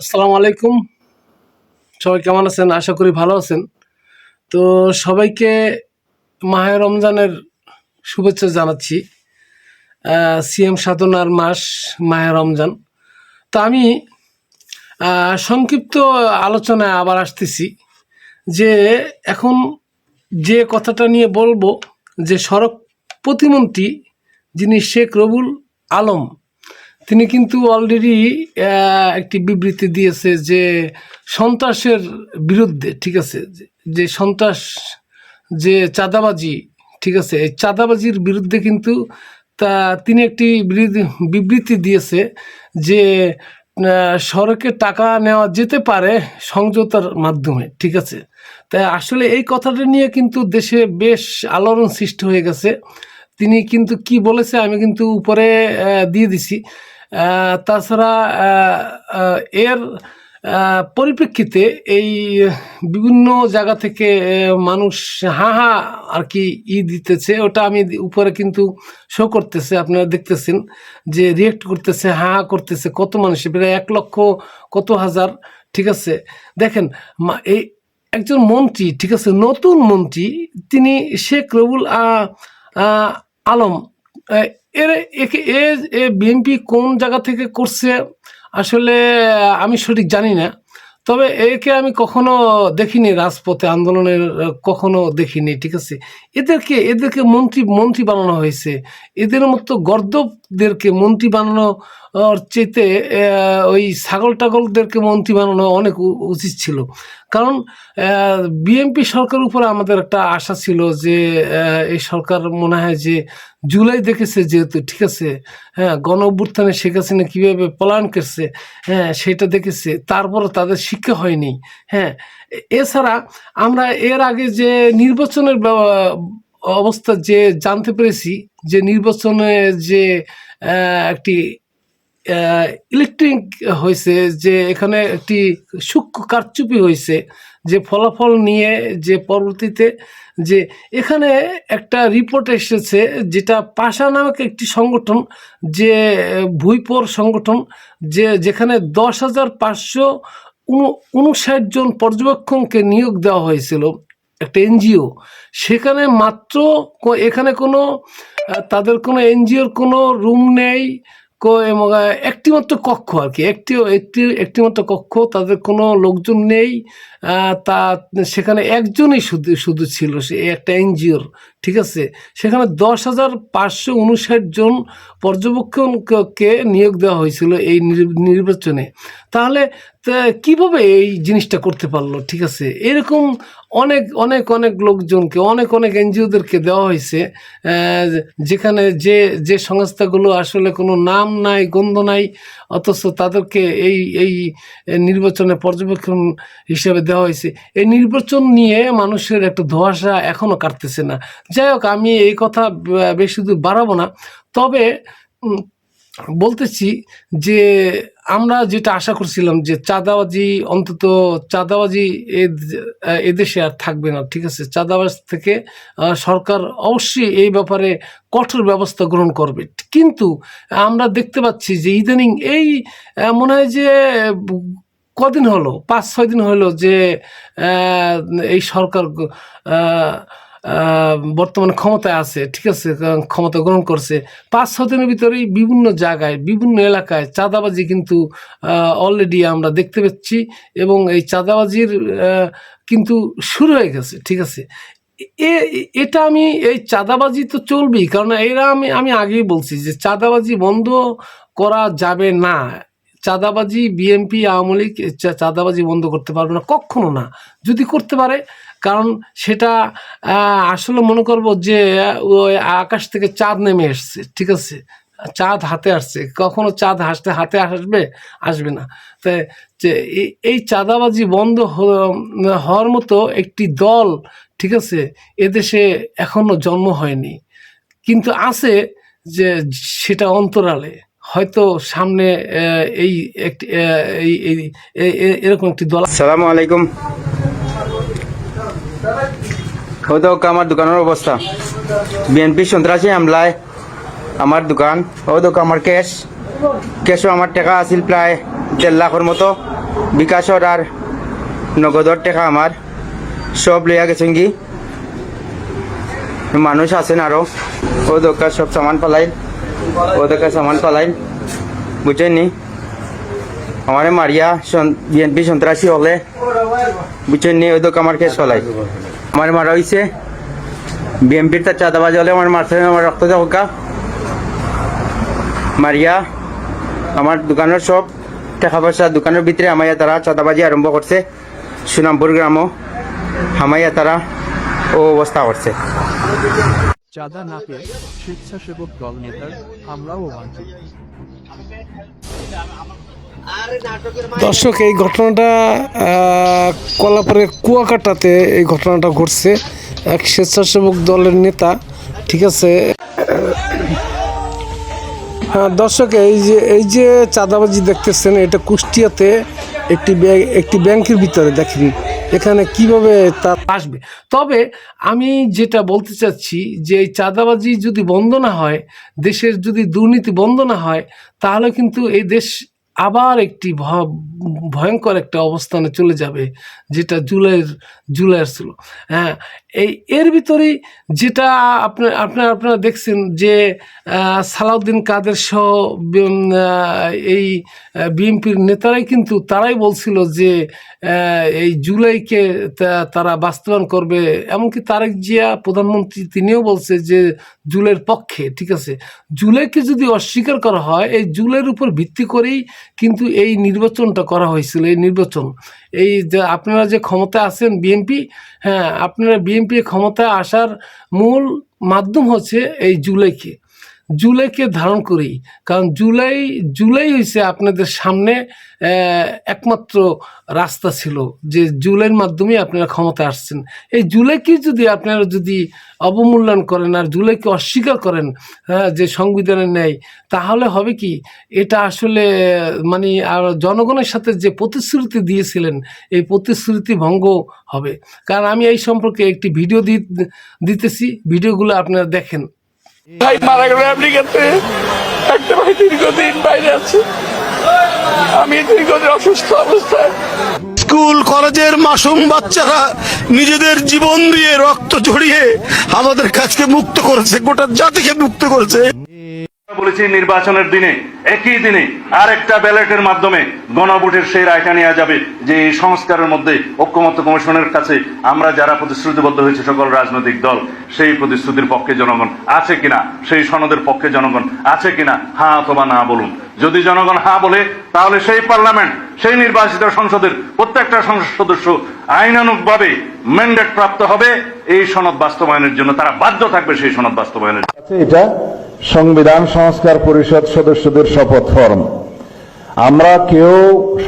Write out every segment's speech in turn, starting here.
আসসালামু আলাইকুম। সবাই কেমন আছেন? আশা করি ভালো আছেন। তো সবাইকে মাহে রমজানের শুভেচ্ছা জানাচ্ছি। সিয়াম সাধনার মাস মাহে রমজান। তো আমি সংক্ষিপ্ত আলোচনায় আবার আসতেছি যে এখন যে কথাটা নিয়ে বলবো, যে সড়ক প্রতিমন্ত্রী যিনি শেখ রবুল আলম, তিনি কিন্তু অলরেডি একটি বিবৃতি দিয়েছে যে সন্ত্রাসের বিরুদ্ধে, ঠিক আছে, যে সন্ত্রাস, যে চাঁদাবাজি, ঠিক আছে, এই চাঁদাবাজির বিরুদ্ধে কিন্তু তিনি একটি বিবৃতি দিয়েছে যে সড়কে টাকা নেওয়া যেতে পারে সমঝোতার মাধ্যমে, ঠিক আছে। তাই আসলে এই কথাটা নিয়ে কিন্তু দেশে বেশ আলোড়ন সৃষ্টি হয়ে গেছে। তিনি কিন্তু কি বলেছে আমি কিন্তু উপরে দিয়ে দিছি। তাছাড়া এর পরিপ্রেক্ষিতে এই বিভিন্ন জায়গা থেকে মানুষ হা হা আর কি দিতেছে, ওটা আমি উপরে কিন্তু শো করতেছে, আপনারা দেখতেছেন যে রিয়েক্ট করতেছে, হা হা করতেছে কত মানুষ, প্রায় 1 লক্ষ কত হাজার, ঠিক আছে। দেখেন এই একজন মন্ত্রী, ঠিক আছে, নতুন মন্ত্রী, তিনি শেখ রবুল আলম, এর একে এ বিএনপি কোন জায়গা থেকে করছে আসলে আমি সঠিক জানি না। তবে একে আমি কখনো দেখিনি রাজপথে আন্দোলনের, কখনো দেখিনি, ঠিক আছে। এদেরকে মন্ত্রী বানানো হয়েছে। এদের মতো গর্দবদেরকে মন্ত্রী বানানো চেতে ওই ছাগল টাগলদেরকে মন্ত্রী বানানো অনেক উচিত ছিল। কারণ বিএনপি সরকার উপরে আমাদের একটা আশা ছিল যে এই সরকার মনে হয় যে জুলাই দেখেছে যেহেতু, ঠিক আছে, হ্যাঁ, গণ অভ্যুত্থানে শেখ হাসিনা কীভাবে পলায়ন করছে, হ্যাঁ, সেটা দেখেছে, তারপরও তাদের শিক্ষা হয়নি। হ্যাঁ, এছাড়া আমরা এর আগে যে নির্বাচনের অবস্থা যে জানতে পেরেছি, যে নির্বাচনে যে একটি ইলেকট্রিক হয়েছে, যে এখানে একটি সূক্ষ্ম কারচুপি হয়েছে, যে ফলাফল নিয়ে যে পরবর্তীতে যে এখানে একটা রিপোর্ট এসেছে, যেটা পাশা নামক একটি সংগঠন, যে ভুইপোর সংগঠন, যেখানে 10,559 জন পর্যবেক্ষণকে নিয়োগ দেওয়া হয়েছিল, একটা এনজিও। সেখানে মাত্র এখানে কোনো তাদের কোনো এনজিওর কোনো রুম নেই, একটি মাত্র কক্ষ আর কি, একটি মাত্র কক্ষ, তাদের কোনো লোকজন নেই। তা সেখানে একজনই শুধু ছিল, সে একটা এনজিওর, ঠিক আছে। সেখানে 10,559 জন পর্যবেক্ষণকে নিয়োগ দেওয়া হয়েছিল এই নির্বাচনে। তাহলে কিভাবে এই জিনিসটা করতে পারলো, ঠিক আছে। এরকম অনেক অনেক অনেক লোকজনকে, অনেক অনেক এনজিওদেরকে দেওয়া হয়েছে, যেখানে যে সংস্থাগুলো আসলে কোনো নাম নাই, গন্ধ নাই, অথচ তাদেরকে এই নির্বাচনে পর্যবেক্ষণ হিসেবে দেওয়া হয়েছে। এই নির্বাচন নিয়ে মানুষের একটা ধোঁয়াশা এখনও কাটতেছে না। যাই হোক, আমি এই কথা বেশি দূর বাড়াবো না। তবে বলতেছি যে আমরা যেটা আশা করছিলাম যে চাঁদাবাজি এদেশে আর থাকবে না, ঠিক আছে। চাঁদাবাজ থেকে সরকার অবশ্যই এই ব্যাপারে কঠোর ব্যবস্থা গ্রহণ করবে। কিন্তু আমরা দেখতে পাচ্ছি যে ইদানিং এই মনে হয় যে কদিন হলো, 5-6 দিন হলো যে এই সরকার বর্তমানে ক্ষমতায় আছে, ঠিক আছে, ক্ষমতা গ্রহণ করছে। 5-6 দিনের ভিতরেই বিভিন্ন জায়গায়, বিভিন্ন এলাকায় চাঁদাবাজি কিন্তু অলরেডি আমরা দেখতে পাচ্ছি, এবং এই চাঁদাবাজির কিন্তু শুরু হয়ে গেছে, ঠিক আছে। এটা এই চাঁদাবাজি তো চলবেই, কারণ এরা আমি আগেই বলছি যে চাঁদাবাজি বন্ধ করা যাবে না। চাঁদাবাজি বিএনপি আওয়ামী লীগ চাঁদাবাজি বন্ধ করতে পারবে না, কখনো না। যদি করতে পারে, কারণ সেটা আসলে মনে করবো যে ওই আকাশ থেকে চাঁদ নেমে এসছে, ঠিক আছে, চাঁদ হাতে আসছে, কখনো চাঁদ হাতে আসবে না। তাই এই চাঁদাবাজি বন্ধ হওয়ার মতো একটি দল, ঠিক আছে, এদেশে এখনো জন্ম হয়নি, কিন্তু আছে, যে সেটা অন্তরালে হয়তো সামনে এই একটি এরকম একটি দল। আসসালামু আলাইকুম। হয়তো আমার দোকানের অবস্থা, বিএনপি সন্ত্রাসী হামলায় আমার দোকান, হয়তো আমার ক্যাশও আমার টাকা আছিল প্রায় 1.5 লাখের মতো, বিকাশর আর নগদর টাকা আমার সব লইয়া গেছেন কি মানুষ আছেন আরো ও দোকান সব সামান পালাইল ও দোকান সামান পালাইল বুঝছেন নি আমার মারিয়া বিএনপি সন্ত্রাসী হলে বুঝছেন নি ওই দোকান আমার কেস ফলাই আমার মারা হয়েছে বিএনপির তার চাঁদাবাজি হলে আমার মারছে আমার রক্ত দেখা মারিয়া আমার দোকানের সব টাকা পয়সা দোকানের ভিতরে আমাইয়া তারা চাঁদাবাজি আরম্ভ করছে সুনামপুর গ্রামও হামাইয়া তারা ও অবস্থা করছে চাঁদা না পেয়ে স্বেচ্ছাসেবক দল নেতার হামলাও বাঞ্ছিত। দর্শক, এই ঘটনাটা কলাপাড়ের কুয়াকাটাতে এই ঘটনাটা ঘটছে। এক স্বেচ্ছাসেবক দলের নেতা, ঠিক আছে। হ্যাঁ দর্শক, এই যে চাঁদাবাজি দেখতেছেন, এটা কুষ্টিয়াতে একটি ব্যাংকের ভিতরে দেখেন এখানে কিভাবে তা আসবে। তবে আমি যেটা বলতে চাচ্ছি যে এই চাঁদাবাজি যদি বন্ধ না হয়, দেশের যদি দুর্নীতি বন্ধ না হয়, তাহলে কিন্তু এই দেশ আবার একটি ভয়ঙ্কর একটা অবস্থানে চলে যাবে, যেটা জুলাইয়ের ছিল। হ্যাঁ, এর ভিতরেই যেটা আপনারা দেখছেন যে সালাউদ্দিন কাদের সহ এই বিএনপির নেতারাই কিন্তু তারাই বলছিল যে এই জুলাইকে তারা বাস্তবায়ন করবে। এমনকি তারেক জিয়া প্রধানমন্ত্রী তিনিও বলছে যে জুলাইয়ের পক্ষে, ঠিক আছে। জুলাইকে যদি অস্বীকার করা হয়, এই জুলাইয়ের উপর ভিত্তি করেই কিন্তু এই নির্বাচনটা করা হয়েছিল। এই নির্বাচন, এই যে আপনারা যে ক্ষমতায় আছেন বিএনপি, হ্যাঁ, আপনারা বিএনপি ক্ষমতায় আসার মূল মাধ্যম হচ্ছে এই জুলাইকে ধারণ করেই। কারণ জুলাই হয়েছে আপনাদের সামনে একমাত্র রাস্তা ছিল, যে জুলাইয়ের মাধ্যমে আপনারা ক্ষমতায় আসছেন। এই জুলাইকে যদি আপনারা অবমূল্যায়ন করেন আর জুলাইকে অস্বীকার করেন, হ্যাঁ, যে সংবিধানের ন্যায়, তাহলে হবে কি, এটা আসলে মানে আর জনগণের সাথে যে প্রতিশ্রুতি দিয়েছিলেন, এই প্রতিশ্রুতি ভঙ্গ হবে। কারণ আমি এই সম্পর্কে একটি ভিডিও দিতেছি, ভিডিওগুলো আপনারা দেখেন। ভাই মারা গেল আমেরিকাতে, একটা ভাই দীর্ঘদিন বাইরে আছে, আমি দীর্ঘদিন অসুস্থ অবস্থায়। স্কুল কলেজের মাসুম বাচ্চারা নিজেদের জীবন দিয়ে রক্ত ঝরিয়ে আমাদের কাছকে মুক্ত করেছে, গোটা জাতিকে মুক্ত করেছে। বলেছি নির্বাচনের দিনে একই দিনে আরেকটা ব্যালটের মাধ্যমে গণভোটের সেই রায়টা নেওয়া যাবে, যে এই সংস্কারের মধ্যে ঐক্যমত্য কমিশনের কাছে আমরা যারা প্রতিশ্রুতিবদ্ধ হয়েছে সকল রাজনৈতিক দল, সেই প্রতিশ্রুতির পক্ষে জনগণ আছে কিনা, সেই সনদের পক্ষে জনগণ আছে কিনা, হ্যাঁ অথবা না বলুন। যদি জনগণ হ্যাঁ বলে, তাহলে সেই পার্লামেন্ট, সেই নির্বাচিত সংসদের প্রত্যেকটা সংসদ সদস্য আইনানুগভাবে ম্যান্ডেট প্রাপ্ত হবে এই সনদ বাস্তবায়নের জন্য। তারা বাধ্য থাকবে সেই সনদ বাস্তবায়নের। এটা সংবিধান সংস্কার পরিষদ সদস্যদের শপথ ফর্ম। আমরা কেউ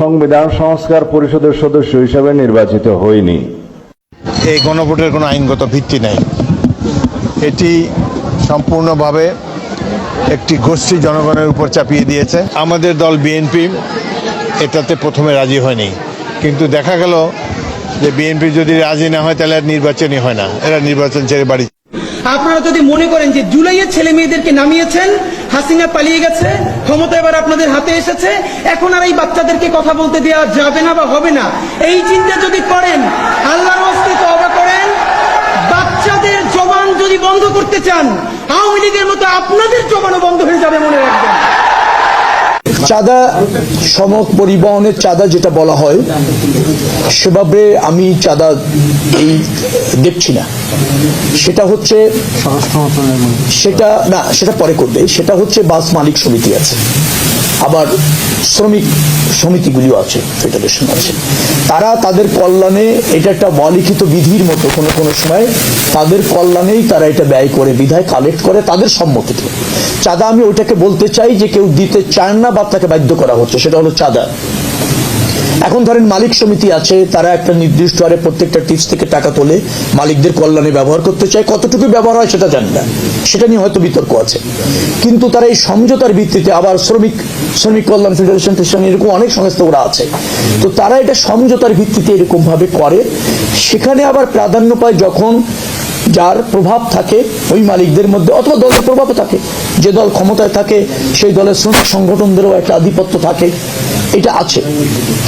সংবিধান সংস্কার পরিষদের সদস্য হিসেবে নির্বাচিত হইনি। এই গণভোটের কোনো আইনগত ভিত্তি নাই। এটি সম্পূর্ণভাবে একটি গোষ্ঠী জনগণের উপর চাপিয়ে দিয়েছে। আমাদের দল বিএনপি এটাতে প্রথমে রাজি হয়নি, কিন্তু দেখা গেল যে বিএনপি যদি রাজি না হয় তাহলে আর নির্বাচনই হয় না, এরা নির্বাচন ছেড়ে বাড়ি। আপনারা যদি মনে করেন যে জুলাইয়ের ছেলে মেয়েদেরকে নামিয়েছেন, হাসিনা পালিয়ে গেছে, ক্ষমতা এবার আপনাদের হাতে এসেছে, এখন আর এই বাচ্চাদেরকে কথা বলতে দেওয়া যাবে না বা হবে না, এই চিন্তা যদি করেন, আল্লাহর ওয়াস্তে তওবা করেন। বাচ্চাদের জবান যদি বন্ধ করতে চান, আওয়ামী লীগের মতো আপনাদের জবানও বন্ধ হয়ে যাবে, মনে রাখবেন। চাঁদা সড়ক পরিবহনের চাঁদা যেটা বলা হয়, সেভাবে আমি চাঁদা এই দেখছি না। সেটা হচ্ছে সেটা পরে করবে। সেটা হচ্ছে বাস মালিক সমিতি আছে, আবার শ্রমিক সমিতিগুলিও আছে, ফেডারেশন আছে। তারা তাদের কল্যাণে, এটা একটা অলিখিত বিধির মতো, কোনো সময় তাদের কল্যাণেই তারা এটা ব্যয় করে, বিধায় কালেক্ট করে তাদের সম্মতিতে। চাঁদা আমি ওইটাকে বলতে চাই যে কেউ দিতে চান না বা তাকে বাধ্য করা হচ্ছে, সেটা হলো চাঁদা। এখন ধরেন মালিক সমিতি আছে, তারা একটা নির্দিষ্ট হারে প্রত্যেকটা টিপস থেকে টাকা তোলে, মালিকদের কল্যাণে ব্যবহার করতে চায়। কতটুকু ব্যবহার হয় সেটা জানি না, সেটা নিয়ে হয়তো বিতর্ক আছে। কিন্তু তারা এই সমঝোতার ভিত্তিতে, আবার শ্রমিক কল্যাণ ফেডারেশন এরকম অনেক সংস্থা ওরা আছে, তো তারা এটা সমঝোতার ভিত্তিতে এরকম ভাবে করে। সেখানে আবার প্রাধান্য পায় যখন যার প্রভাব থাকে ওই মালিকদের মধ্যে, অথবা দলের প্রভাবও থাকে, যে দল ক্ষমতায় থাকে সেই দলের শ্রমিক সংগঠনদেরও একটা আধিপত্য থাকে, এটা আছে।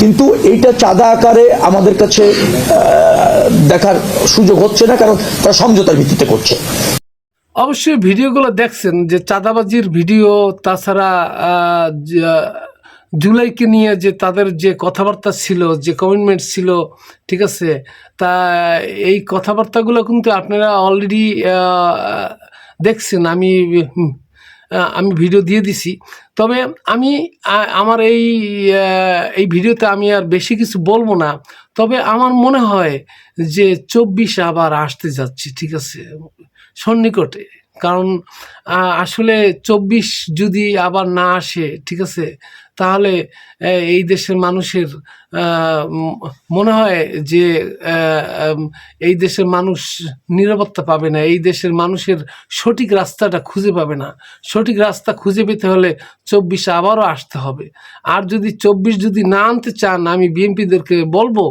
কিন্তু এইটা চাঁদা আকারে আমাদের কাছে দেখার সুযোগ হচ্ছে না, কারণ তারা সমঝোতার ভিত্তিতে করছে। অবশ্যই ভিডিওগুলো দেখছেন যে চাঁদাবাজির ভিডিও, তাছাড়া জুলাইকে নিয়ে যে তাদের যে কথাবার্তা ছিল, যে কমিটমেন্ট ছিল, ঠিক আছে, তা এই কথাবার্তাগুলো কিন্তু আপনারা অলরেডি দেখছেন। আমি ভিডিও দিয়ে দিছি। তবে আমি আমার এই ভিডিওতে আমি আর বেশি কিছু বলবো না। তবে আমার মনে হয় যে 24 আবার আসতে যাচ্ছে, ঠিক আছে, সন্নিকটে। কারণ আসলে 24 যদি আবার না আসে, ঠিক আছে, তাহলে এই দেশের মানুষের মনে হয় যে এই দেশের মানুষ নিরাপত্তা পাবে না, এই দেশের মানুষের সঠিক রাস্তাটা খুঁজে পাবে না। সঠিক রাস্তা খুঁজে পেতে হলে 24 আবারও আসতে হবে। আর যদি 24 যদি না আনতে চান, আমি বিএনপিদেরকে বলবো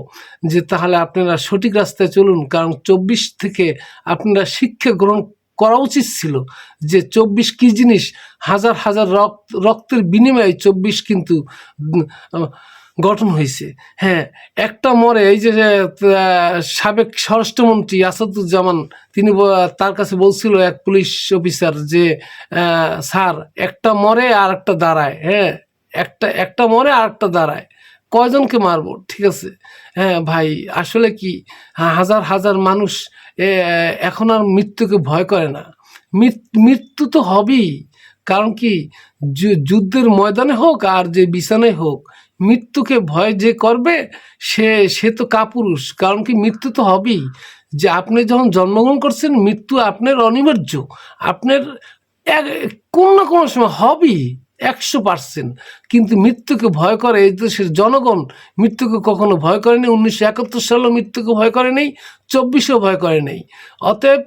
যে তাহলে আপনারা সঠিক রাস্তায় চলুন। কারণ 24 থেকে আপনারা শিক্ষা গ্রহণ করা উচিত ছিল যে 24 কি জিনিস। হাজার হাজার রক্তের বিনিময়ে 24 কিন্তু গঠন হয়েছে। হ্যাঁ, একটা মরে, এই যে সাবেক স্বরাষ্ট্রমন্ত্রী আসাদুজ্জামান, তিনি তার কাছে বলছিল এক পুলিশ অফিসার যে স্যার, একটা মরে আর একটা দাঁড়ায়। হ্যাঁ, একটা মরে আর একটা দাঁড়ায়, কয়জনকে মারবো? ঠিক আছে, হ্যাঁ ভাই, আসলে কি হাজার হাজার মানুষ এখন আর মৃত্যুকে ভয় করে না। মৃত্যু তো হবেই, কারণ কি যুদ্ধের ময়দানে হোক আর যে বিছানায় হোক, মৃত্যুকে ভয় যে করবে সে তো কাপুরুষ। কারণ কি মৃত্যু তো হবেই। যে আপনি যখন জন্মগ্রহণ করছেন, মৃত্যু আপনার অনিবার্য, আপনার কোনো না কোনো সময় হবেই, 100%। কিন্তু মৃত্যুকে ভয় করে এই দেশের জনগণ। মৃত্যুকে কখনো ভয় করেনি। 1971 সালেও মৃত্যুকে ভয় করে নেই, 24-এও ভয় করে নেই। অতএব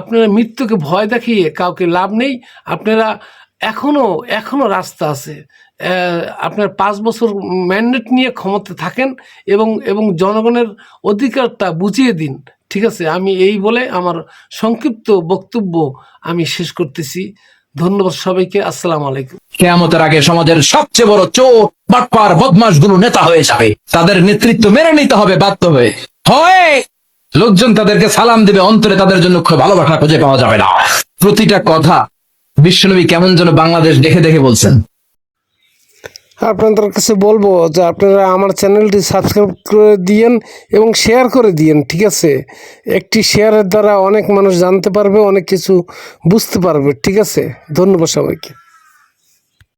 আপনারা মৃত্যুকে ভয় দেখিয়ে কাউকে লাভ নেই। আপনারা এখনো রাস্তা আছে। আপনার 5 বছর ম্যান্ডেট নিয়ে ক্ষমতা থাকেন এবং জনগণের অধিকারটা বুঝিয়ে দিন, ঠিক আছে। আমি এই বলে আমার সংক্ষিপ্ত বক্তব্য আমি শেষ করতেছি। ধন্যবাদ সবাইকে। আসসালামু আলাইকুম। কিয়ামতের আগে সমাজের সবচেয়ে বড় চোর, বাটপার, বদমাশ গুলো নেতা হয়ে যাবে। তাদের নেতৃত্ব মেনে নিতে হবে বাধ্য হয়ে। লোকজন তাদেরকে সালাম দিবে, অন্তরে তাদের জন্য খুব ভালোবাসা খুঁজে পাওয়া যাবে না। প্রতিটা কথা বিশ্বনবী কেমন যেন বাংলাদেশ দেখে দেখে বলছেন। আপনাদের কাছে বলবো যে আপনারা আমার চ্যানেলটি সাবস্ক্রাইব করে দিয়েন এবং শেয়ার করে দিয়েন, ঠিক আছে। একটি শেয়ারের দ্বারা অনেক মানুষ জানতে পারবে, অনেক কিছু বুঝতে পারবে, ঠিক আছে। ধন্যবাদ সবাইকে।